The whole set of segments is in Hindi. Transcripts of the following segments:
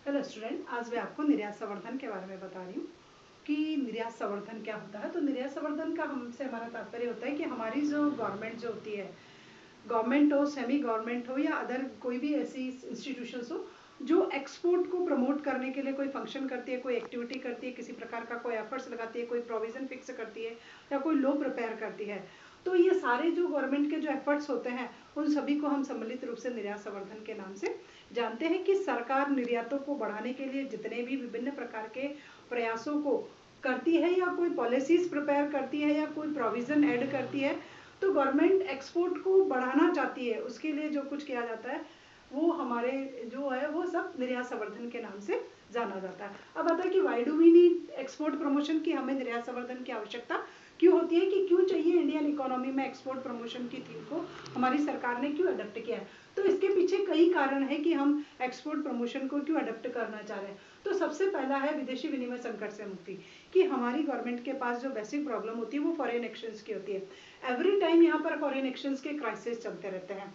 हेलो स्टूडेंट, आज मैं आपको निर्यात संवर्धन के बारे में बता रही हूँ कि निर्यात संवर्धन क्या होता है। तो निर्यात संवर्धन का हमसे हमारा तात्पर्य होता है कि हमारी जो गवर्नमेंट जो होती है, गवर्नमेंट हो, सेमी गवर्नमेंट हो या अदर कोई भी ऐसी इंस्टीट्यूशंस हो जो एक्सपोर्ट को प्रमोट करने के लिए कोई फंक्शन करती है, कोई एक्टिविटी करती है, किसी प्रकार का कोई एफर्ट्स लगाती है, कोई प्रोविजन फिक्स करती है या कोई लॉ प्रिपेयर करती है। तो ये सारे जो गवर्नमेंट के जो एफर्ट्स होते हैं उन सभी को हम सम्मिलित रूप से निर्यात संवर्धन के नाम से जानते हैं कि सरकार निर्यातों को बढ़ाने के लिए जितने भी विभिन्न प्रकार के प्रयासों को करती है या कोई पॉलिसीज प्रिपेयर करती है या कोई प्रोविजन ऐड करती है, तो गवर्नमेंट एक्सपोर्ट को बढ़ाना चाहती है, उसके लिए जो कुछ किया जाता है वो हमारे जो है वो सब निर्यात संवर्धन के नाम से जाना जाता है। अब आता है कि why do we need export promotion, की हमें निर्यात संवर्धन की आवश्यकता क्यों होती है, कि क्यों चाहिए इंडियन इकोनॉमी में एक्सपोर्ट प्रमोशन की थीम को हमारी सरकार ने क्यों अडॉप्ट किया है। तो इसके पीछे कई कारण है कि हम एक्सपोर्ट प्रमोशन को क्यों अडॉप्ट करना चाह रहे हैं। तो सबसे पहला है विदेशी विनिमय संकट से मुक्ति, कि हमारी गवर्नमेंट के पास जो बेसिक प्रॉब्लम होती है वो फॉरेन एक्सचेंज की होती है। एवरी टाइम यहाँ पर फॉरेन एक्सचेंज के क्राइसिस चलते रहते हैं।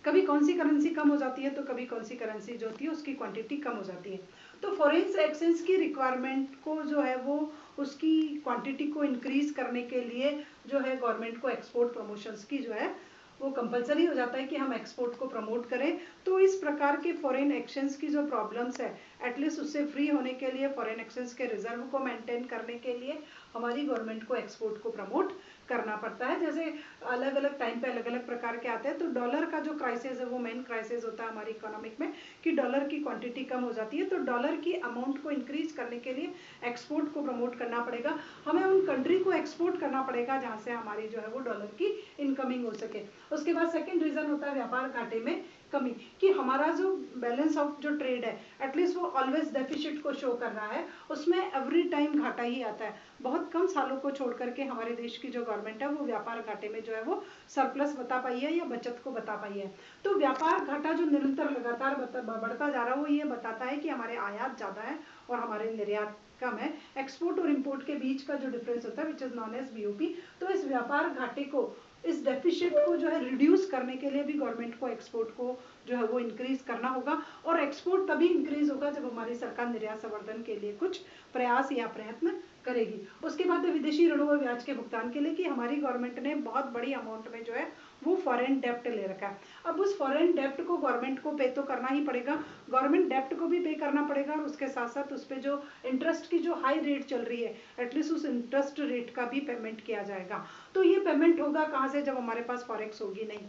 कभी कौन सी करेंसी कम हो जाती है तो कभी कौन सी करेंसी जो होती है उसकी क्वांटिटी कम हो जाती है। तो फॉरेन एक्सचेंज की रिक्वायरमेंट को जो है वो उसकी क्वांटिटी को इंक्रीज करने के लिए जो है गवर्नमेंट को एक्सपोर्ट प्रमोशंस की जो है वो कंपलसरी हो जाता है कि हम एक्सपोर्ट को प्रमोट करें। तो इस प्रकार के फॉरेन एक्सचेंज की जो प्रॉब्लम्स है एटलीस्ट उससे फ्री होने के लिए, फॉरेन एक्सचेंज के रिजर्व को मेंटेन करने के लिए हमारी गवर्नमेंट को एक्सपोर्ट को प्रमोट करना पड़ता है। जैसे अलग अलग टाइम पे अलग अलग प्रकार के आते हैं। तो डॉलर का जो क्राइसिस है वो मेन क्राइसिस होता है हमारी इकोनॉमिक में, कि डॉलर की क्वांटिटी कम हो जाती है। तो डॉलर की अमाउंट को इंक्रीज करने के लिए एक्सपोर्ट को प्रमोट करना पड़ेगा, हमें उन कंट्री को एक्सपोर्ट करना पड़ेगा जहाँ से हमारी जो है वो डॉलर की इनकमिंग हो सके। उसके बाद सेकेंड रीजन होता है व्यापार घाटे में कमी, कि हमारा जो बैलेंस ऑफ जो ट्रेड है एटलीस्ट वो ऑलवेज डेफिसिट को शो कर रहा है, उसमें एवरी टाइम घाटा ही आता है। बहुत कम सालों को छोड़ करके हमारे देश की जो गवर्नमेंट है वो व्यापार घाटे में जो है वो सरप्लस बता पाई है या बचत को बता पाई है। तो व्यापार घाटा जो निरंतर लगातार बढ़ता जा रहा है वो ये बताता है कि हमारे आयात ज़्यादा है और हमारे निर्यात कम है। एक्सपोर्ट और इम्पोर्ट के बीच का जो डिफरेंस होता है which is known as BOP. तो इस व्यापार घाटे को, इस डेफिशिट को जो है रिड्यूस करने के लिए भी गवर्नमेंट को एक्सपोर्ट को जो है वो इंक्रीज करना होगा। और एक्सपोर्ट तभी इंक्रीज होगा जब हमारी सरकार निर्यात संवर्धन के लिए कुछ प्रयास या प्रयत्न करेगी। उसके बाद विदेशी ऋणों व ब्याज के भुगतान के लिए, कि हमारी गवर्नमेंट ने बहुत बड़ी अमाउंट में जो है वो फॉरेन डेप्ट ले रखा है। अब उस फॉरेन डेप्ट को गवर्नमेंट को पे तो करना ही पड़ेगा, गवर्नमेंट डेप्ट को भी पे करना पड़ेगा और उसके साथ साथ उस पर जो इंटरेस्ट की जो हाई रेट चल रही है एटलीस्ट उस इंटरेस्ट रेट का भी पेमेंट किया जाएगा। तो ये पेमेंट होगा कहाँ से, जब हमारे पास फॉरेक्स होगी नहीं,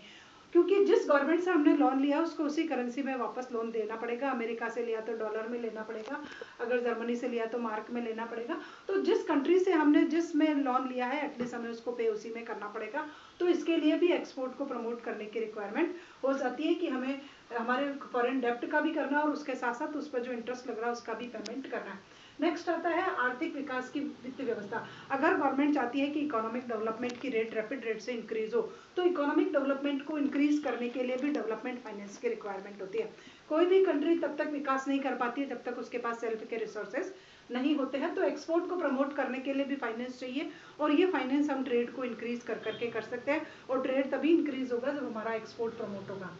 क्योंकि जिस गवर्नमेंट से हमने लोन लिया उसको उसी करेंसी में वापस लोन देना पड़ेगा। अमेरिका से लिया तो डॉलर में लेना पड़ेगा, अगर जर्मनी से लिया तो मार्क में लेना पड़ेगा। तो जिस कंट्री से हमने जिसमें लोन लिया है एटलीस्ट हमें उसको पे उसी में करना पड़ेगा। तो इसके लिए भी एक्सपोर्ट को प्रमोट करने की रिक्वायरमेंट हो जाती है कि हमें हमारे फॉरेन डेप्ट का भी करना और उसके साथ साथ उस पर जो इंटरेस्ट लग रहा है उसका भी पेमेंट करना है। नेक्स्ट आता है आर्थिक विकास की वित्त व्यवस्था। अगर गवर्नमेंट चाहती है कि इकोनॉमिक डेवलपमेंट की रेट रैपिड रेट से इंक्रीज हो, तो इकोनॉमिक डेवलपमेंट को इंक्रीज करने के लिए भी डेवलपमेंट फाइनेंस की रिक्वायरमेंट होती है। कोई भी कंट्री तब तक विकास नहीं कर पाती है जब तक उसके पास सेल्फ के रिसोर्सेज नहीं होते हैं। तो एक्सपोर्ट को प्रमोट करने के लिए भी फाइनेंस चाहिए और ये फाइनेंस हम ट्रेड को इंक्रीज कर करके कर सकते हैं और ट्रेड तभी इंक्रीज होगा जब हमारा एक्सपोर्ट प्रमोट होगा।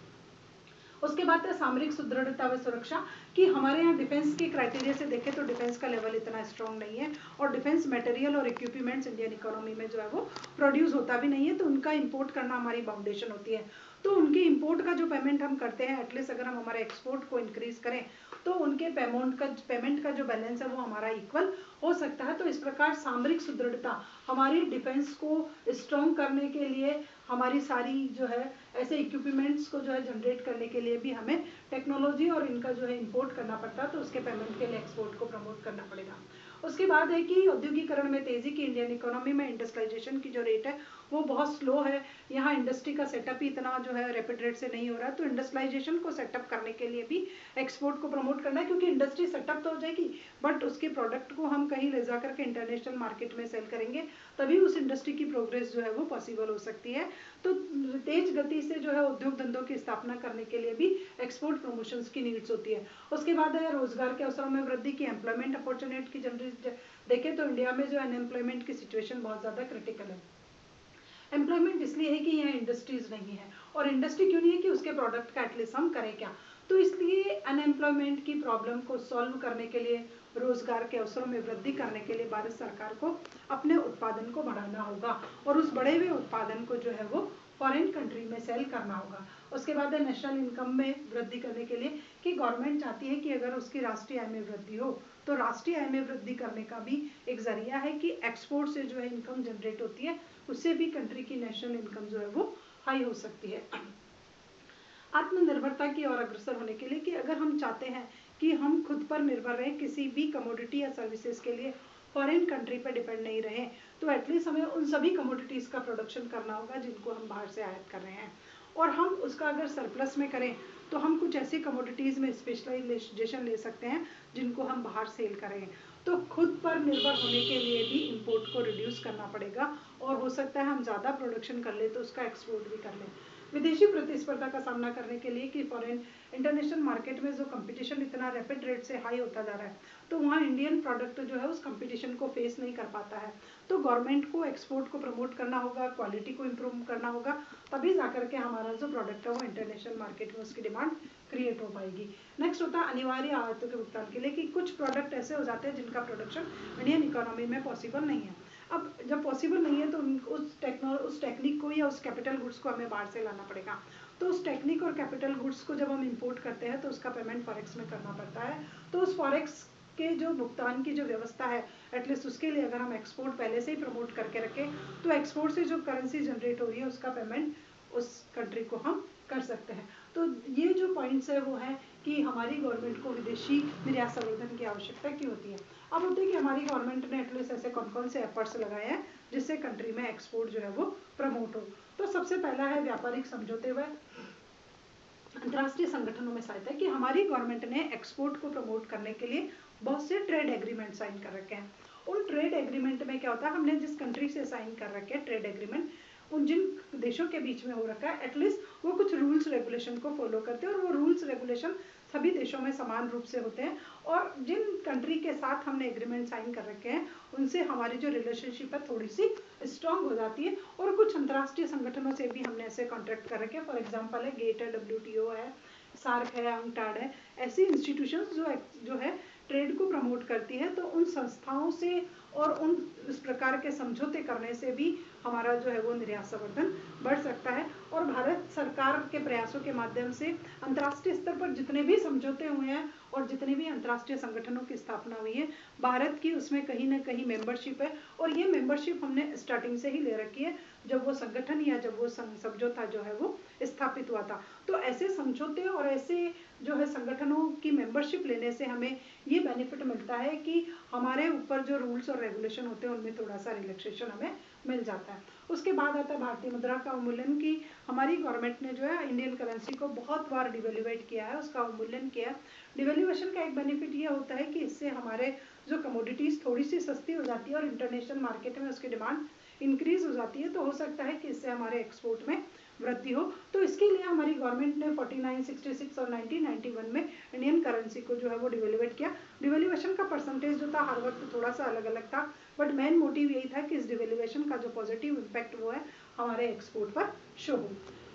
उसके बाद है सामरिक सुदृढ़ता व सुरक्षा, कि हमारे यहाँ डिफेंस के क्राइटेरिया से देखें तो डिफेंस का लेवल इतना स्ट्रॉन्ग नहीं है और डिफेंस मटेरियल और इक्विपमेंट्स इंडियन इकोनॉमी में जो है वो प्रोड्यूस होता भी नहीं है, तो उनका इंपोर्ट करना हमारी बाउंडेशन होती है। तो उनके इंपोर्ट का जो पेमेंट हम करते हैं एटलीस्ट अगर हम हमारे एक्सपोर्ट को इंक्रीज करें तो उनके पेमेंट का जो बैलेंस है वो हमारा इक्वल हो सकता है। तो इस प्रकार सामरिक सुदृढ़ता हमारी डिफेंस को स्ट्रॉन्ग करने के लिए, हमारी सारी जो है ऐसे इक्विपमेंट्स को जो है जनरेट करने के लिए भी हमें टेक्नोलॉजी और इनका जो है इंपोर्ट करना पड़ता है। तो उसके पेमेंट के लिए एक्सपोर्ट को प्रमोट करना पड़ेगा। उसके बाद है कि औद्योगिकरण में तेजी, की इंडियन इकोनॉमी में इंडस्ट्रियलाइजेशन की जो रेट है वो बहुत स्लो है। यहाँ इंडस्ट्री का सेटअप ही इतना जो है रैपिड रेट से नहीं हो रहा है। तो इंडस्ट्रियलाइजेशन को सेटअप करने के लिए भी एक्सपोर्ट को प्रमोट करना है, क्योंकि इंडस्ट्री सेटअप तो हो जाएगी बट उसके प्रोडक्ट को हम कहीं ले जा करके इंटरनेशनल मार्केट में सेल करेंगे, तभी उस इंडस्ट्री की प्रोग्रेस जो है वो पॉसिबल हो सकती है। तो तेज गति से जो है उद्योग धंधों की स्थापना करने के लिए भी एक्सपोर्ट प्रमोशंस की नीड्स होती है। उसके बाद है रोजगार के अवसरों में वृद्धि, की एम्प्लॉयमेंट अपॉर्चुनिटी की जनरेशन। देखें तो इंडिया में जो अनएम्प्लॉयमेंट की सिचुएशन बहुत ज़्यादा क्रिटिकल है। एम्प्लॉयमेंट इसलिए है कि यहाँ इंडस्ट्रीज नहीं है, और इंडस्ट्री क्यों नहीं है कि उसके प्रोडक्ट का एटलीस्ट हम करें क्या। तो इसलिए अनएम्प्लॉयमेंट की प्रॉब्लम को सॉल्व करने के लिए, रोजगार के अवसरों में वृद्धि करने के लिए भारत सरकार को अपने उत्पादन को बढ़ाना होगा और उस बढ़े हुए उत्पादन को जो है वो फॉरेन कंट्री में सेल करना होगा। उसके बाद है नेशनल इनकम में वृद्धि करने के लिए कि गवर्नमेंट चाहती है कि अगर उसकी राष्ट्रीय आय में वृद्धि हो तो राष्ट्रीय आय में वृद्धि करने का भी एक जरिया है कि एक्सपोर्ट से जो है इनकम जनरेट होती है, उससे भी कंट्री की नेशनल इनकम जो है वो हाई हो सकती है। आत्मनिर्भरता की ओर अग्रसर होने के लिए कि अगर हम चाहते हैं कि हम खुद पर निर्भर रहें, किसी भी कमोडिटी या सर्विसेज के लिए फॉरेन कंट्री पर डिपेंड नहीं रहे, तो एटलीस्ट हमें उन सभी कमोडिटीज़ का प्रोडक्शन करना होगा जिनको हम बाहर से आयात कर रहे हैं। और हम उसका अगर सरप्लस में करें तो हम कुछ ऐसी कमोडिटीज़ में स्पेशलाइजेशन ले सकते हैं जिनको हम बाहर सेल करें। तो खुद पर निर्भर होने के लिए भी इंपोर्ट को रिड्यूस करना पड़ेगा और हो सकता है हम ज़्यादा प्रोडक्शन कर ले तो उसका एक्सपोर्ट भी कर लें। विदेशी प्रतिस्पर्धा का सामना करने के लिए कि फॉरेन इंटरनेशनल मार्केट में जो कंपटीशन इतना रैपिड रेट से हाई होता जा रहा है, तो वहाँ इंडियन प्रोडक्ट जो है उस कंपटीशन को फेस नहीं कर पाता है। तो गवर्नमेंट को एक्सपोर्ट को प्रमोट करना होगा, क्वालिटी को इम्प्रूव करना होगा, तभी जाकर के हमारा जो प्रोडक्ट है वो इंटरनेशनल मार्केट में उसकी डिमांड क्रिएट हो पाएगी। नेक्स्ट होता है अनिवार्य आयातों के भुगतान के लिए कि कुछ प्रोडक्ट ऐसे हो जाते हैं जिनका प्रोडक्शन इंडियन इकोनॉमी में पॉसिबल नहीं है। अब जब पॉसिबल नहीं है तो उस टेक्निक को या उस कैपिटल गुड्स को हमें बाहर से लाना पड़ेगा। तो उस टेक्निक और कैपिटल गुड्स को जब हम इंपोर्ट करते हैं तो उसका पेमेंट फॉरेक्स में करना पड़ता है। तो उस फॉरेक्स के जो भुगतान की जो व्यवस्था है, एटलीस्ट उसके लिए अगर हम एक्सपोर्ट पहले से ही प्रमोट करके रखें तो एक्सपोर्ट से जो करेंसी जनरेट हो रही है उसका पेमेंट उस कंट्री को हम कर सकते हैं। तो ये जो पॉइंट्स है वो है कि हमारी गवर्नमेंट को विदेशी निर्यात संवर्धन की आवश्यकता क्यों होती है। अब होते हैं कि हमारी गवर्नमेंट ने एटलीस्ट ऐसे कौन कौन से एफर्ट्स लगाए हैं जिससे कंट्री में एक्सपोर्ट जो है वो प्रमोट हो। तो सबसे पहला है व्यापारिक समझौते व अंतर्राष्ट्रीय संगठनों में सहायता है कि हमारी गवर्नमेंट ने एक्सपोर्ट को प्रमोट करने के लिए बहुत से ट्रेड एग्रीमेंट साइन कर रखे हैं। उन ट्रेड एग्रीमेंट में क्या होता है, हमने जिस कंट्री से साइन कर रखे हैं ट्रेड एग्रीमेंट, उन जिन देशों के बीच में हो रखा है, एटलीस्ट वो कुछ रूल्स रेगुलेशन को फॉलो करते हैं और वो रूल्स रेगुलेशन सभी देशों में समान रूप से होते हैं। और जिन कंट्री के साथ हमने एग्रीमेंट साइन कर रखे हैं उनसे हमारी जो रिलेशनशिप है थोड़ी सी स्ट्रांग हो जाती है। और कुछ अंतर्राष्ट्रीय संगठनों से भी हमने ऐसे कॉन्ट्रैक्ट कर रखे हैं। फॉर एग्जाम्पल है गेट है, WTO है, सार्क है, अंगटाड है, ऐसी इंस्टीट्यूशंस जो है ट्रेड को प्रमोट करती है। तो उन संस्थाओं से और उन इस प्रकार के समझौते करने से भी हमारा जो है वो निर्यात संवर्धन बढ़ सकता है। और भारत सरकार के प्रयासों के माध्यम से अंतर्राष्ट्रीय स्तर पर जितने भी समझौते हुए हैं और जितने भी अंतर्राष्ट्रीय संगठनों की स्थापना हुई है, भारत की उसमें कहीं ना कहीं मेंबरशिप है। और ये मेंबरशिप हमने स्टार्टिंग से ही ले रखी है, जब वो संगठन या जब वो समझौता जो है वो स्थापित हुआ था। तो ऐसे समझौते और ऐसे जो है संगठनों की मेंबरशिप लेने से हमें ये बेनिफिट मिलता है कि हमारे ऊपर जो रूल्स और रेगुलेशन होते हैं उनमें थोड़ा सा रिलैक्सेशन हमें मिल जाता है। उसके बाद आता है भारतीय मुद्रा का अवमूल्यन की हमारी गवर्नमेंट ने जो है इंडियन करेंसी को बहुत बार डिवेल्युएट किया है, उसका अवमूल्यन किया है। डिवेल्युएशन का एक बेनिफिट ये होता है कि इससे हमारे जो कमोडिटीज थोड़ी सी सस्ती हो जाती है और इंटरनेशनल मार्केट में उसकी डिमांड इंक्रीज हो जाती है। तो हो सकता है कि इससे हमारे एक्सपोर्ट में वृद्धि हो। तो इसके लिए हमारी गवर्नमेंट ने 49, 66 और 1991 में इंडियन करेंसी को जो है वो डिवेल्युएट किया। डिवेल्युएशन का परसेंटेज जो था हर वक्त थोड़ा सा अलग अलग था, बट मेन मोटिव यही था कि इस डिवेल्युएशन का जो पॉजिटिव इम्पैक्ट वो है हमारे एक्सपोर्ट पर शो हो।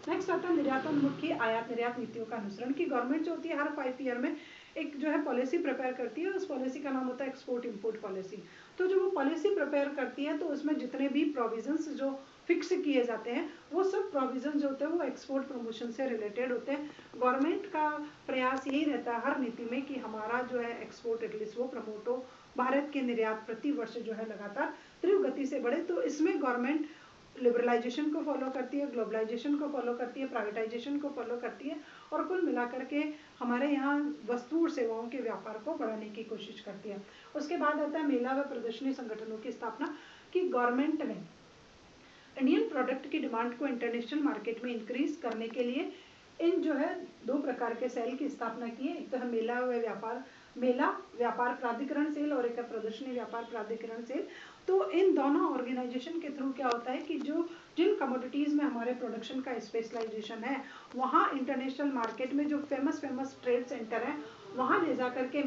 नेक्स्ट आता है निर्यातोन्मुखी आयात निर्यात नीतियों का अनुसरण की गवर्नमेंट जो होती है हर 5 ईयर में एक जो है पॉलिसी प्रिपेयर करती है। उस पॉलिसी का नाम होता है एक्सपोर्ट इंपोर्ट पॉलिसी। तो जो वो पॉलिसी प्रिपेयर करती है तो उसमें जितने भी प्रोविजंस जो फिक्स किए जाते हैं वो सब प्रोविजन जो होते हैं वो एक्सपोर्ट प्रमोशन से रिलेटेड होते हैं। गवर्नमेंट का प्रयास यही रहता है हर नीति में कि हमारा जो है एक्सपोर्ट एटलीस्ट वो प्रमोट हो, भारत के निर्यात प्रति वर्ष जो है लगातार तीव्र गति से बढ़े। तो इसमें गवर्नमेंट लिबरलाइजेशन को फॉलो करती है, ग्लोबलाइजेशन को फॉलो करती है, प्राइवेटाइजेशन को फॉलो करती है और कुल मिलाकर के हमारे यहाँ वस्तु और सेवाओं के व्यापार को बढ़ाने की कोशिश करती है। उसके बाद आता है मेला व प्रदर्शनी संगठनों की स्थापना कि गवर्नमेंट ने इंडियन प्रोडक्ट की डिमांड को इंटरनेशनल मार्केट में इंक्रीज करने के लिए इन जो है 2 प्रकार के सेल की स्थापना की है। एक तो है मेला व्यापार प्राधिकरण सेल और एक है प्रदर्शनी व्यापार प्राधिकरण सेल। तो इन दोनों ऑर्गेनाइजेशन के थ्रू क्या होता है कि जिन कमोडिटीज में हमारे प्रोडक्शन का स्पेशलाइजेशन है वहाँ इंटरनेशनल मार्केट में जो फेमस ट्रेड सेंटर है वहाँ ले जा करके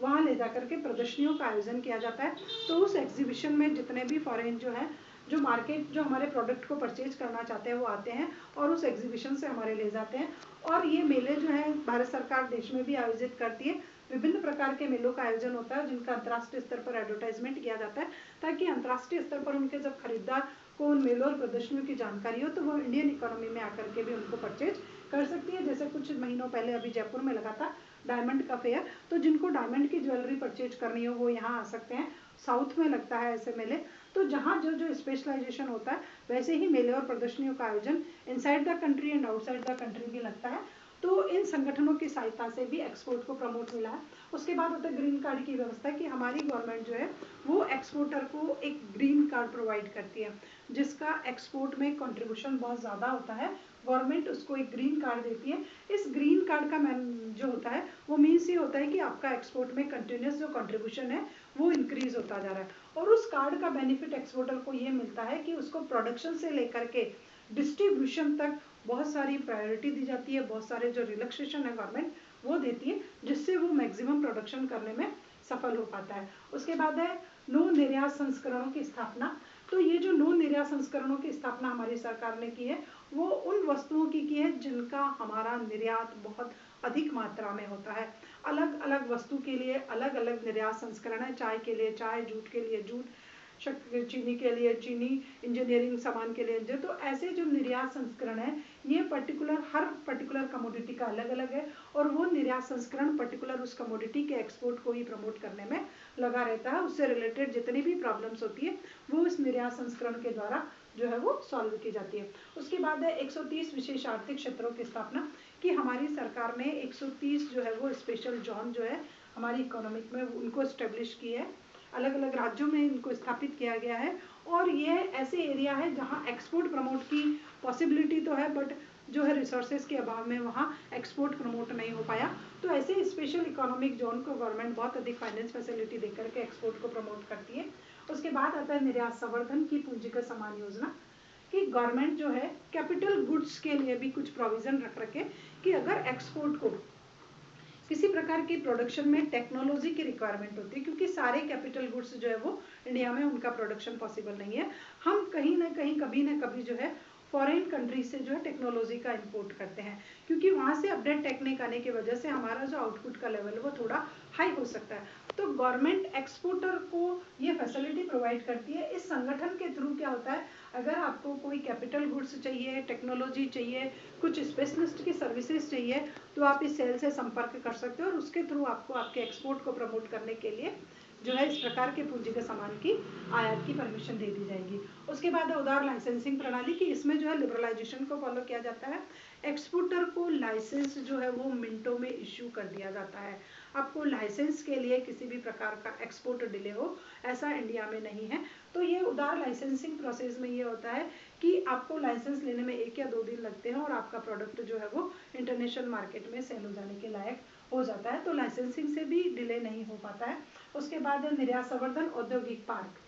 वहाँ ले जाकर के प्रदर्शनियों का आयोजन किया जाता है। तो उस एग्जीबिशन में जितने भी फॉरेन जो है जो मार्केट जो हमारे प्रोडक्ट को परचेज करना चाहते हैं वो आते हैं और उस एग्जीबिशन से हमारे ले जाते हैं। और ये मेले जो है भारत सरकार देश में भी आयोजित करती है। विभिन्न प्रकार के मेलों का आयोजन होता है जिनका अंतर्राष्ट्रीय स्तर पर एडवर्टाइजमेंट किया जाता है, ताकि अंतर्राष्ट्रीय स्तर पर उनके जब खरीदार को उन मेलों और प्रदर्शनियों की जानकारी हो तो वो इंडियन इकोनॉमी में आकर के भी उनको परचेज कर सकती है। जैसे कुछ महीनों पहले अभी जयपुर में लगा था डायमंड का फेयर, तो जिनको डायमंड की ज्वेलरी परचेज करनी हो वो यहाँ आ सकते हैं। साउथ में लगता है ऐसे मेले। तो जहाँ जो जो स्पेशलाइजेशन होता है वैसे ही मेले और प्रदर्शनियों का आयोजन inside the country and outside the country भी लगता है। तो इन संगठनों की सहायता से भी एक्सपोर्ट को प्रमोट मिला है। उसके बाद होता है ग्रीन कार्ड की व्यवस्था, कि हमारी गवर्नमेंट जो है वो एक्सपोर्टर को एक ग्रीन कार्ड प्रोवाइड करती है, जिसका एक्सपोर्ट में कंट्रीब्यूशन बहुत ज़्यादा होता है। गवर्नमेंट उसको एक ग्रीन कार्ड देती है। इस ग्रीन कार्ड का जो होता है वो मीन्स ये होता है कि आपका एक्सपोर्ट में कंटिन्यूस जो कंट्रीब्यूशन है वो इंक्रीज होता जा रहा है। और उस कार्ड का बेनिफिट एक्सपोर्टर को ये मिलता है कि उसको प्रोडक्शन से लेकर के डिस्ट्रीब्यूशन तक बहुत सारी प्रायोरिटी दी जाती है, बहुत सारे जो रिलैक्सेशन है गवर्नमेंट वो देती है, जिससे वो मैक्सिमम प्रोडक्शन करने में सफल हो पाता है। उसके बाद है नो निर्यात संस्करणों की स्थापना। तो ये जो नो निर्यात संस्करणों की स्थापना हमारी सरकार ने की है वो उन वस्तुओं की है जिनका हमारा निर्यात बहुत अधिक मात्रा में होता है। अलग अलग वस्तु के लिए अलग अलग निर्यात संस्करण है। चाय के लिए चाय, जूट के लिए जूट, चीनी के लिए चीनी, इंजीनियरिंग सामान के लिए तो ऐसे जो निर्यात संस्करण है ये हर पर्टिकुलर कमोडिटी का अलग अलग है, और वो निर्यात संस्करण पर्टिकुलर उस कमोडिटी के एक्सपोर्ट को ही प्रमोट करने में लगा रहता है। उससे रिलेटेड जितनी भी प्रॉब्लम्स होती है वो इस निर्यात संस्करण के द्वारा जो है वो सॉल्व की जाती है। उसके बाद है 130 विशेष आर्थिक क्षेत्रों की स्थापना, कि हमारी सरकार ने 130 जो है वो स्पेशल जोन जो है हमारी इकोनॉमिक में उनको स्टेब्लिश की है। अलग अलग राज्यों में इनको स्थापित किया गया है, और ये ऐसे एरिया है जहाँ एक्सपोर्ट प्रमोट की पॉसिबिलिटी तो है, बट जो है रिसोर्सेज के अभाव में वहाँ एक्सपोर्ट प्रमोट नहीं हो पाया। तो ऐसे स्पेशल इकोनॉमिक जोन को गवर्नमेंट बहुत अधिक फाइनेंस फैसिलिटी देकर के एक्सपोर्ट को प्रमोट करती है। उसके बाद आता है निर्यात संवर्धन की पूंजीगत समान योजना, कि गवर्नमेंट जो है कैपिटल गुड्स के लिए भी कुछ प्रोविजन रख रखे, कि अगर एक्सपोर्ट को किसी प्रकार की प्रोडक्शन में टेक्नोलॉजी की रिक्वायरमेंट होती है, क्योंकि सारे कैपिटल गुड्स जो है वो इंडिया में उनका प्रोडक्शन पॉसिबल नहीं है। हम कहीं ना कहीं कभी ना कभी जो है फॉरेन कंट्री से जो है टेक्नोलॉजी का इंपोर्ट करते हैं, क्योंकि वहाँ से अपडेट टेक्निक आने की वजह से हमारा जो आउटपुट का लेवल है वो थोड़ा हाई हो सकता है। तो गवर्नमेंट एक्सपोर्टर को ये फैसिलिटी प्रोवाइड करती है। इस संगठन के थ्रू क्या होता है, अगर आपको कोई कैपिटल गुड्स चाहिए, टेक्नोलॉजी चाहिए, कुछ स्पेशलिस्ट की सर्विसेज चाहिए, तो आप इस सेल से संपर्क कर सकते हो, और उसके थ्रू आपको आपके एक्सपोर्ट को प्रमोट करने के लिए जो है इस प्रकार के पूंजीगत सामान की आयात की परमिशन दे दी जाएगी। उसके बाद उदार लाइसेंसिंग प्रणाली, की इसमें जो है लिबरलाइजेशन को फॉलो किया जाता है। एक्सपोर्टर को लाइसेंस जो है वो मिनटों में इश्यू कर दिया जाता है। आपको लाइसेंस के लिए किसी भी प्रकार का एक्सपोर्ट डिले हो ऐसा इंडिया में नहीं है। तो ये उदार लाइसेंसिंग प्रोसेस में ये होता है कि आपको लाइसेंस लेने में 1 या 2 दिन लगते हैं, और आपका प्रोडक्ट जो है वो इंटरनेशनल मार्केट में सेल हो जाने के लायक हो जाता है। तो लाइसेंसिंग से भी डिले नहीं हो पाता है। उसके बाद है निर्यात संवर्धन औद्योगिक पार्क।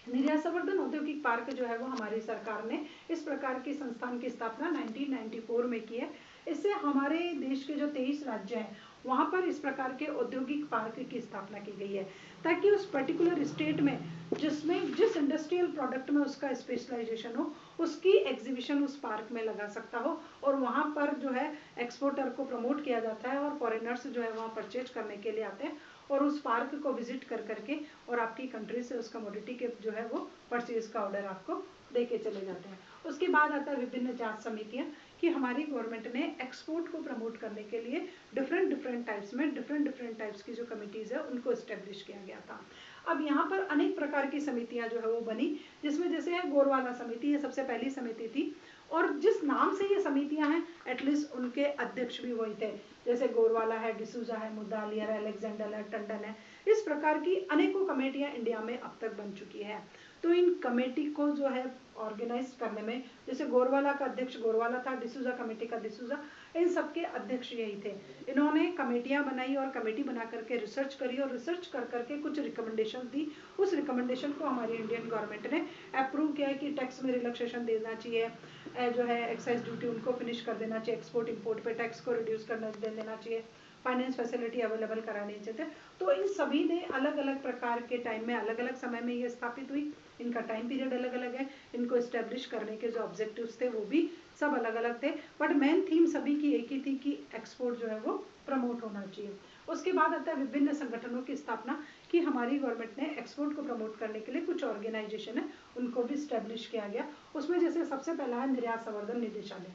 निर्यात संवर्धन औद्योगिक पार्क जो है वो हमारी सरकार ने इस प्रकार के संस्थान की स्थापना 1994 में की है। इससे हमारे देश के जो 23 राज्य हैं वहाँ पर इस प्रकार के औद्योगिक पार्क की स्थापना की गई है, ताकि उस पर्टिकुलर स्टेट में जिस इंडस्ट्रियल प्रोडक्ट में उसका स्पेशलाइजेशन हो उसकी एग्जीबिशन उस पार्क में लगा सकता हो, और वहाँ पर जो है एक्सपोर्टर को प्रमोट किया जाता है, और फॉरेनर्स जो है वहाँ परचेज करने के लिए आते हैं, और उस पार्क को विजिट कर करके और आपकी कंट्री से उस कमोडिटी के जो है वो परचेज का ऑर्डर आपको दे के चले जाते हैं। उसके बाद आता है विभिन्न जांच समितियां, कि हमारी गवर्नमेंट ने एक्सपोर्ट को प्रमोट करने के लिए डिफरेंट टाइप्स की जो कमिटीज है उनको इस्टेब्लिश किया गया था। अब यहाँ पर अनेक प्रकार की समितियां जो है वो बनी, जिसमें जैसे है गोरवाला समिति, ये सबसे पहली समिति थी, और जिस नाम से ये समितियां हैं एटलीस्ट उनके अध्यक्ष भी वही थे, जैसे गोरवाला है, डिसूजा है, मुद्दालियर है, अलेक्जेंडर है, टंडन है। इस प्रकार की अनेकों कमेटियां इंडिया में अब तक बन चुकी है। तो इन कमेटी को जो है ऑर्गेनाइज करने में, जैसे गोरवाला का अध्यक्ष गोरवाला था, डिसूजा कमेटी का डिसूजा, इन सबके अध्यक्ष यही थे। इन्होंने कमेटियां बनाई और कमेटी बना करके रिसर्च करी, और रिसर्च कर करके कुछ रिकमेंडेशन दी। उस रिकमेंडेशन को हमारी इंडियन गवर्नमेंट ने अप्रूव किया है कि टैक्स में रिलैक्सेशन देना चाहिए, जो है एक्साइज ड्यूटी उनको फिनिश कर देना चाहिए, एक्सपोर्ट इंपोर्ट पे टैक्स को रिड्यूस करना दे देना चाहिए, फाइनेंस फैसिलिटी अवेलेबल करानी चाहिए। तो इन सभी ने अलग अलग प्रकार के टाइम में, अलग अलग समय में ये स्थापित हुई। इनका टाइम पीरियड अलग अलग है, इनको इस्टेब्लिश करने के जो ऑब्जेक्टिव्स थे वो भी सब अलग अलग थे, बट मेन थीम सभी की एक ही थी कि एक्सपोर्ट जो है वो प्रमोट होना चाहिए। उसके बाद आता है विभिन्न संगठनों की स्थापना, कि हमारी गवर्नमेंट ने एक्सपोर्ट को प्रमोट करने के लिए कुछ ऑर्गेनाइजेशन है उनको भी स्टैब्लिश किया गया। उसमें जैसे सबसे पहला है निर्यात संवर्धन निदेशालय।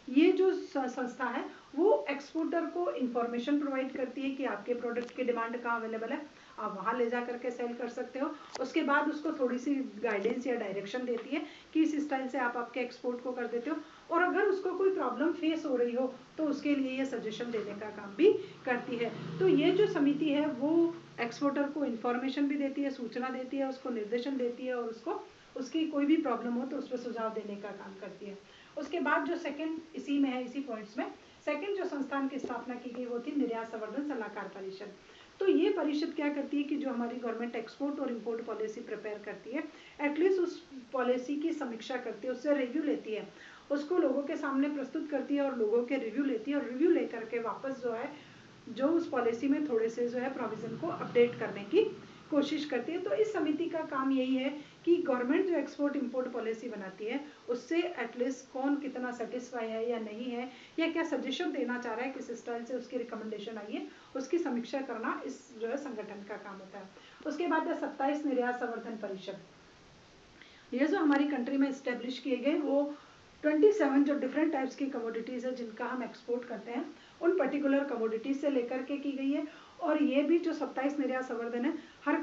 ये जो संस्था है वो एक्सपोर्टर को इंफॉर्मेशन प्रोवाइड करती है कि आपके प्रोडक्ट की डिमांड कहाँ अवेलेबल है, आप वहाँ ले जा करके सेल कर सकते हो। उसके बाद उसको थोड़ी सी गाइडेंस या डायरेक्शन देती है कि इस स्टाइल से आप आपके एक्सपोर्ट को कर देते हो, और अगर उसको कोई प्रॉब्लम फेस हो रही हो तो उसके लिए ये सजेशन देने का काम भी करती है। तो ये जो समिति है वो एक्सपोर्टर को इन्फॉर्मेशन भी देती है, सूचना देती है, उसको निर्देशन देती है, और उसको उसकी कोई भी प्रॉब्लम हो तो उस पर सुझाव देने का काम करती है। उसके बाद जो सेकंड इसी में है, इसी पॉइंट्स में सेकंड जो संस्थान की स्थापना की गई वो थी निर्यात संवर्धन सलाहकार परिषद। तो ये परिषद क्या करती है कि जो हमारी गवर्नमेंट एक्सपोर्ट और इंपोर्ट पॉलिसी प्रिपेयर करती है, एटलीस्ट उस पॉलिसी की समीक्षा करती है, उससे रिव्यू लेती है, उसको लोगों के सामने प्रस्तुत करती है और लोगों के रिव्यू लेती है, और रिव्यू लेकर के वापस जो है जो उस पॉलिसी में थोड़े से जो है प्रोविजन को अपडेट करने की कोशिश करती है। तो इस समिति का काम यही है कि गवर्नमेंट जो एक्सपोर्ट इंपोर्ट पॉलिसी बनाती है उससे एटलीस्ट कौन कितना सेटिस्फाई है या नहीं है, या क्या सजेशन देना चाह रहा है, किस स्टाइल से उसकी रिकमेंडेशन आई है, उसकी समीक्षा करना इस जो है संगठन का काम होता है। उसके बाद है 27 निर्यात संवर्धन परिषद। ये जो हमारी कंट्री में इस्टेब्लिश किए गए वो 27 जो डिफरेंट टाइप्स की कमोडिटीज़ है जिनका हम एक्सपोर्ट करते हैं, उन पर्टिकुलर कमोडिटीज से लेकर के की गई है। और ये भी जो 27 निर्यात संवर्धन है हर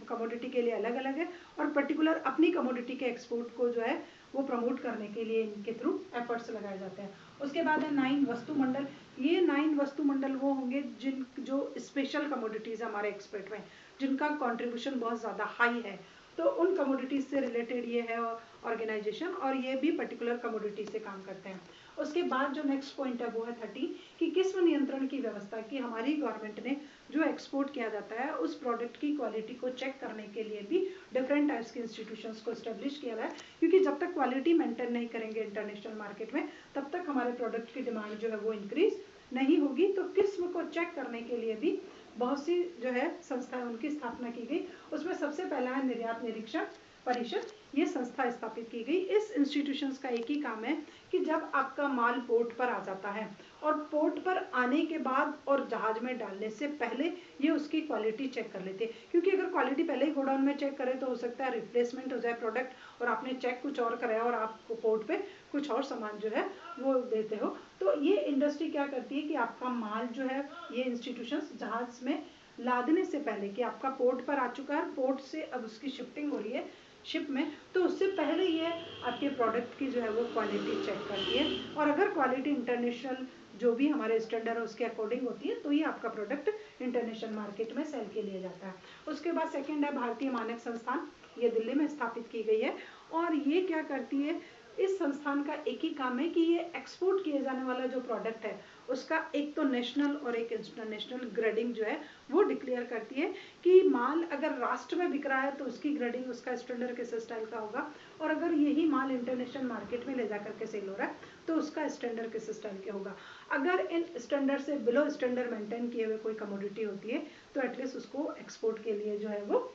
कमोडिटी के लिए अलग अलग है, और पर्टिकुलर अपनी कमोडिटी के एक्सपोर्ट को जो है वो प्रमोट करने के लिए इनके थ्रू एफर्ट्स लगाए जाते हैं। उसके बाद है 9 वस्तुमंडल। ये 9 वस्तुमंडल वो होंगे जिन जो स्पेशल कमोडिटीज़ हमारे एक्सपोर्ट में, जिनका कॉन्ट्रीब्यूशन बहुत ज़्यादा हाई है, तो उन कमोडिटीज से रिलेटेड ये है ऑर्गेनाइजेशन, और ये भी पर्टिकुलर कमोडिटी से काम करते हैं। उसके बाद जो नेक्स्ट पॉइंट है वो है 30 कि किस्म नियंत्रण की व्यवस्था, की हमारी गवर्नमेंट ने जो एक्सपोर्ट किया जाता है उस प्रोडक्ट की क्वालिटी को चेक करने के लिए भी डिफरेंट टाइप्स के इंस्टीट्यूशंस को स्टेब्लिश किया है, क्योंकि जब तक क्वालिटी मेंटेन नहीं करेंगे इंटरनेशनल मार्केट में तब तक हमारे प्रोडक्ट की डिमांड जो है वो इंक्रीज नहीं होगी। तो किस्म को चेक करने के लिए भी बहुत सी जो है संस्थाएं उनकी स्थापना की गई। उसमें सबसे पहला है निर्यात निरीक्षण परिषद। ये संस्था स्थापित की गई। इस इंस्टीट्यूशंस का एक ही काम है कि जब आपका माल पोर्ट पर आ जाता है और पोर्ट पर आने के बाद और जहाज में डालने से पहले ये उसकी क्वालिटी चेक कर लेते हैं, क्योंकि अगर क्वालिटी पहले ही गोडाउन में चेक करें तो हो सकता है रिप्लेसमेंट हो जाए प्रोडक्ट और आपने चेक कुछ और कराया और आपको पोर्ट पे कुछ और सामान जो है वो देते हो। तो ये इंडस्ट्री क्या करती है कि आपका माल जो है ये इंस्टीट्यूशंस जहाज में लादने से पहले कि आपका पोर्ट पर आ चुका है, पोर्ट से अब उसकी शिफ्टिंग हो रही है शिप में, तो उससे पहले ये आपके प्रोडक्ट की जो है वो क्वालिटी चेक करती है, और अगर क्वालिटी इंटरनेशनल जो भी हमारे स्टैंडर्ड है उसके अकॉर्डिंग होती है तो ये आपका प्रोडक्ट इंटरनेशनल मार्केट में सेल के लिए जाता है। उसके बाद सेकंड है भारतीय मानक संस्थान। ये दिल्ली में स्थापित की गई है, और ये क्या करती है, इस संस्थान का एक ही काम है कि ये एक्सपोर्ट किए जाने वाला जो प्रोडक्ट है उसका एक तो नेशनल और एक इंटरनेशनल ग्रेडिंग जो है वो डिक्लेयर करती है कि माल अगर राष्ट्र में बिक रहा है तो उसकी ग्रेडिंग उसका स्टैंडर्ड किस स्टाइल का होगा, और अगर यही माल इंटरनेशनल मार्केट में ले जा करके सेल हो रहा है तो उसका स्टैंडर्ड किस स्टाइल का होगा। अगर इन स्टैंडर्ड से बिलो स्टैंडर्ड मेंटेन किए हुए कोई कमोडिटी होती है तो एटलीस्ट उसको एक्सपोर्ट के लिए जो है वो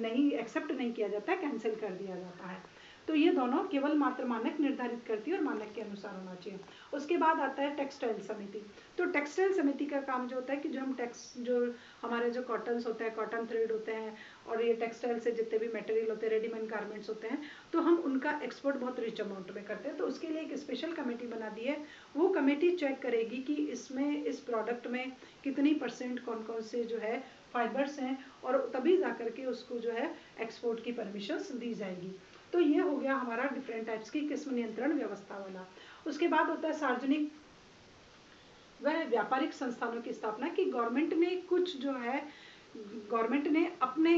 नहीं एक्सेप्ट नहीं किया जाता है, कैंसिल कर दिया जाता है। तो ये दोनों केवल मात्र मानक निर्धारित करती है और मानक के अनुसार होना चाहिए। उसके बाद आता है टेक्सटाइल समिति। तो टेक्सटाइल समिति का काम जो होता है कि जो हम जो हमारे जो कॉटन्स होते हैं, कॉटन थ्रेड होते हैं, और ये टेक्सटाइल से जितने भी मटेरियल होते हैं, रेडीमेड गारमेंट्स होते हैं, तो हम उनका एक्सपोर्ट बहुत रिच अमाउंट में करते हैं। तो उसके लिए एक स्पेशल कमेटी बना दी है। वो कमेटी चेक करेगी कि इसमें इस प्रोडक्ट में कितनी % कौन कौन से जो है फाइबर्स हैं, और तभी जा करके उसको जो है एक्सपोर्ट की परमिशन दी जाएगी। तो ये हो गया हमारा डिफरेंट टाइप्स की किस्म नियंत्रण व्यवस्था वाला। उसके बाद होता है सार्वजनिक वह व्यापारिक संस्थानों की स्थापना, की गवर्नमेंट ने कुछ जो है गवर्नमेंट ने अपने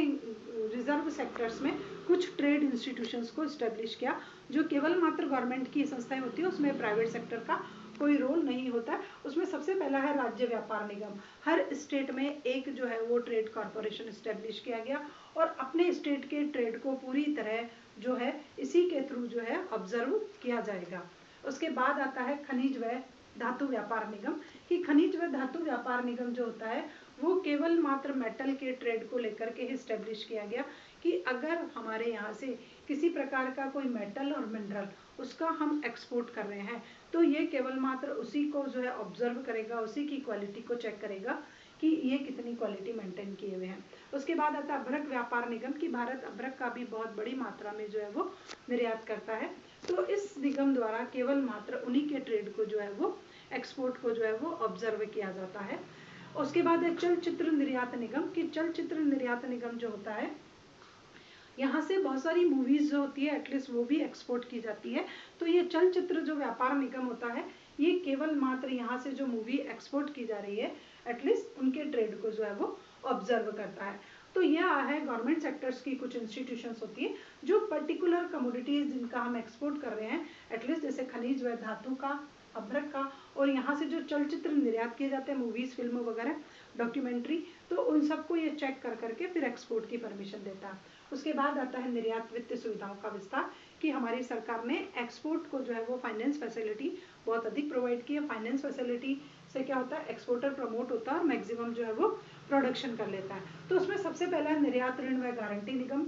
रिजर्व सेक्टर्स में कुछ ट्रेड इंस्टीट्यूशंस को स्टेब्लिश किया, जो केवल मात्र गवर्नमेंट की संस्थाएं होती है, उसमें प्राइवेट सेक्टर का कोई रोल नहीं होता। उसमें सबसे पहला है राज्य व्यापार निगम। हर स्टेट में एक जो है वो ट्रेड कॉर्पोरेशन स्टेब्लिश किया गया, और अपने स्टेट के ट्रेड को पूरी तरह जो है इसी के थ्रू जो है ऑब्जर्व किया जाएगा। उसके बाद आता है खनिज व धातु व्यापार निगम, कि खनिज व धातु व्यापार निगम जो होता है वो केवल मात्र मेटल के ट्रेड को लेकर के ही स्टेब्लिश किया गया, कि अगर हमारे यहाँ से किसी प्रकार का कोई मेटल और मिनरल उसका हम एक्सपोर्ट कर रहे हैं तो ये केवल मात्र उसी को जो है ऑब्जर्व करेगा, उसी की क्वालिटी को चेक करेगा कि ये कितनी क्वालिटी मेंटेन किए हुए हैं। उसके बाद आता है अभ्रक व्यापार निगम, कि भारत अभ्रक का भी बहुत बड़ी मात्रा में जो है वो निर्यात करता है, तो इस निगम द्वारा केवल मात्र उन्हीं के ट्रेड को जो है वो एक्सपोर्ट को जो है वो ऑब्जर्व किया जाता है। उसके बाद है चलचित्र निर्यात निगम, कि चलचित्र निर्यात निगम जो होता है यहाँ से बहुत सारी मूवीज जो होती है एटलीस्ट वो भी एक्सपोर्ट की जाती है, तो ये चलचित्र जो व्यापार निगम होता है ये केवल मात्र यहाँ से जो मूवी एक्सपोर्ट की जा रही है एटलीस्ट उनके ट्रेड को जो है वो ऑब्जर्व करता है। तो यह है गवर्नमेंट सेक्टर्स की कुछ इंस्टीट्यूशंस होती है जो पर्टिकुलर कमोडिटीज जिनका हम एक्सपोर्ट कर रहे हैं एटलीस्ट जैसे खनिज व धातु का, अभ्रक का, और यहाँ से जो चलचित्र निर्यात किए जाते हैं मूवीज, फिल्म वगैरह, डॉक्यूमेंट्री, तो उन सबको ये चेक कर करके फिर एक्सपोर्ट की परमिशन देता है। उसके बाद आता है निर्यात वित्तीय सुविधाओं का विस्तार, कि हमारी सरकार ने एक्सपोर्ट को जो है वो फाइनेंस फैसिलिटी बहुत अधिक प्रोवाइड की है। फाइनेंस फैसिलिटी से क्या होता है, एक्सपोर्टर प्रमोट होता है और मैक्सिमम जो है वो प्रोडक्शन कर लेता है। तो उसमें सबसे पहला निर्यात ऋण व गारंटी निगम,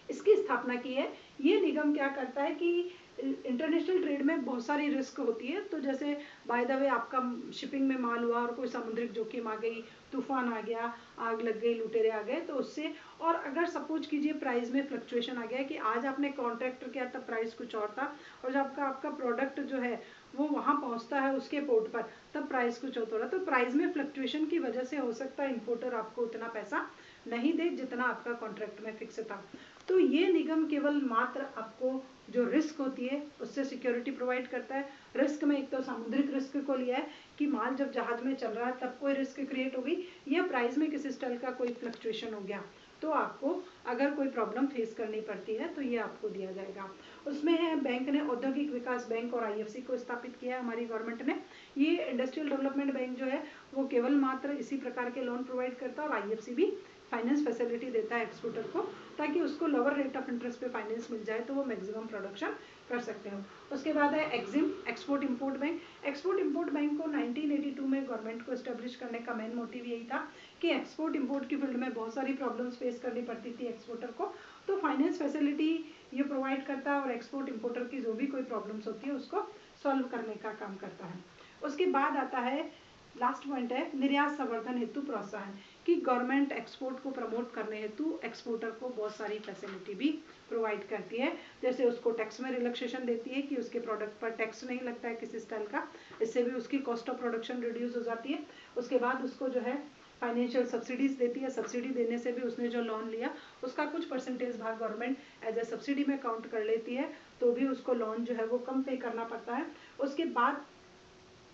इसकी स्थापना की है। ये निगम क्या करता है कि इंटरनेशनल ट्रेड में बहुत सारी रिस्क होती है, तो जैसे बाय द वे आपका शिपिंग में माल हुआ और कोई समुद्रिक जोखिम आ गई, तूफान आ गया, आग लग गई, लुटेरे आ गए, तो उससे, और अगर सपोज कीजिए प्राइस में फ्लक्चुएशन आ गया कि आज आपने कॉन्ट्रैक्ट किया तब प्राइस कुछ और था और जब आपका प्रोडक्ट जो है वो वहाँ पहुँचता है उसके पोर्ट पर तब प्राइस कुछ और हो रहा, तो प्राइस में फ्लक्चुएशन की वजह से हो सकता है इम्पोर्टर आपको उतना पैसा नहीं दे जितना आपका कॉन्ट्रैक्ट में फिक्स था। तो ये निगम केवल मात्र आपको जो रिस्क होती है उससे सिक्योरिटी प्रोवाइड करता है। रिस्क में एक तो सामुद्रिक रिस्क को लिया है कि माल जब जहाज में चल रहा है तब कोई रिस्क क्रिएट हो गई या प्राइस में किसी स्टाइल का कोई फ्लक्चुएशन हो गया तो आपको अगर कोई प्रॉब्लम फेस करनी पड़ती है तो ये आपको दिया जाएगा। उसमें है बैंक ने औद्योगिक विकास बैंक और आईएफसी को स्थापित किया है हमारी गवर्नमेंट ने। ये इंडस्ट्रियल डेवलपमेंट बैंक जो है वो केवल मात्र इसी प्रकार के लोन प्रोवाइड करता है और आईएफसी भी फाइनेंस फैसिलिटी देता है एक्सपोर्टर को ताकि उसको लोअर रेट ऑफ इंटरेस्ट पे फाइनेंस मिल जाए तो वो मैक्सिमम प्रोडक्शन कर सकते हो। उसके बाद है EXIM export import bank. Export import bank को 1982 में गवर्नमेंट को एस्टेब्लिश करने का मेन मोटिव यही था कि एक्सपोर्ट इंपोर्ट की फील्ड में बहुत सारी प्रॉब्लम्स फेस करनी पड़ती थी एक्सपोर्टर को, तो फाइनेंस फैसिलिटी ये प्रोवाइड करता है और एक्सपोर्ट इंपोर्टर की जो भी कोई प्रॉब्लम्स होती है उसको सॉल्व करने का काम करता है। उसके बाद आता है लास्ट पॉइंट है निर्यात संवर्धन हेतु प्रोत्साहन, कि गवर्नमेंट एक्सपोर्ट को प्रमोट करने हेतु एक्सपोर्टर को बहुत सारी फैसिलिटी भी प्रोवाइड करती है, जैसे उसको टैक्स में रिलैक्सेशन देती है कि उसके प्रोडक्ट पर टैक्स नहीं लगता है किसी स्टाइल का, इससे भी उसकी कॉस्ट ऑफ प्रोडक्शन रिड्यूस हो जाती है। उसके बाद उसको जो है फाइनेंशियल सब्सिडीज देती है, सब्सिडी देने से भी उसने जो लोन लिया उसका कुछ परसेंटेज भाग गवर्नमेंट एज ए सब्सिडी में काउंट कर लेती है तो भी उसको लोन जो है वो कम पे करना पड़ता है। उसके बाद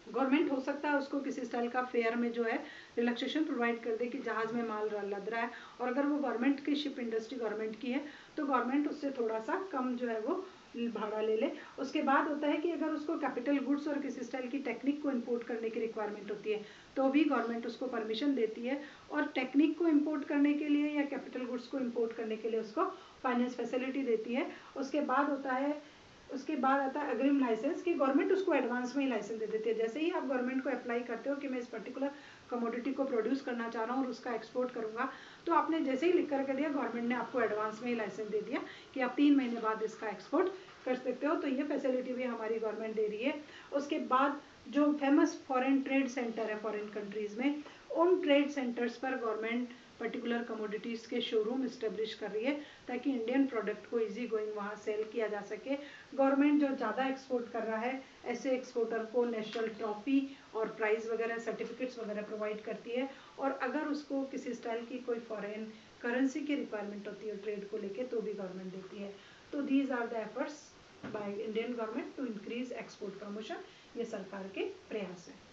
गवर्नमेंट हो सकता है उसको किसी स्टाइल का फेयर में जो है रिलैक्सेशन प्रोवाइड कर दे कि जहाज में माल लद रहा है और अगर वो गवर्नमेंट की शिप इंडस्ट्री गवर्नमेंट की है तो गवर्नमेंट उससे थोड़ा सा कम जो है वो भाड़ा ले ले। उसके बाद होता है कि अगर उसको कैपिटल गुड्स और किसी स्टाइल की टेक्निक को इंपोर्ट करने की रिक्वायरमेंट होती है तो भी गवर्नमेंट उसको परमिशन देती है और टेक्निक को इंपोर्ट करने के लिए या कैपिटल गुड्स को इंपोर्ट करने के लिए उसको फाइनेंस फैसिलिटी देती है। उसके बाद होता है उसके बाद आता है अग्रिम लाइसेंस, कि गवर्नमेंट उसको एडवांस में ही लाइसेंस दे देती है। जैसे ही आप गवर्नमेंट को अप्लाई करते हो कि मैं इस पर्टिकुलर कमोडिटी को प्रोड्यूस करना चाह रहा हूँ और उसका एक्सपोर्ट करूंगा तो आपने जैसे ही लिख करके दिया गवर्नमेंट ने आपको एडवांस में ही लाइसेंस दे दिया कि आप 3 महीने बाद इसका एक्सपोर्ट कर सकते हो, तो ये फैसिलिटी भी हमारी गवर्नमेंट दे रही है। उसके बाद जो फेमस फॉरेन ट्रेड सेंटर है फॉरेन कंट्रीज में उन ट्रेड सेंटर्स पर गवर्नमेंट पर्टिकुलर कमोडिटीज़ के शोरूम इस्टेब्लिश कर रही है ताकि इंडियन प्रोडक्ट को इजी गोइंग वहाँ सेल किया जा सके। गवर्नमेंट जो ज़्यादा एक्सपोर्ट कर रहा है ऐसे एक्सपोर्टर को नेशनल ट्रॉफी और प्राइज़ वगैरह सर्टिफिकेट्स वगैरह प्रोवाइड करती है और अगर उसको किसी स्टाइल की कोई फॉरेन करेंसी की रिक्वायरमेंट होती है ट्रेड को लेके तो भी गवर्नमेंट देती है। तो these are the efforts by Indian government to increase export promotion, ये सरकार के प्रयास है।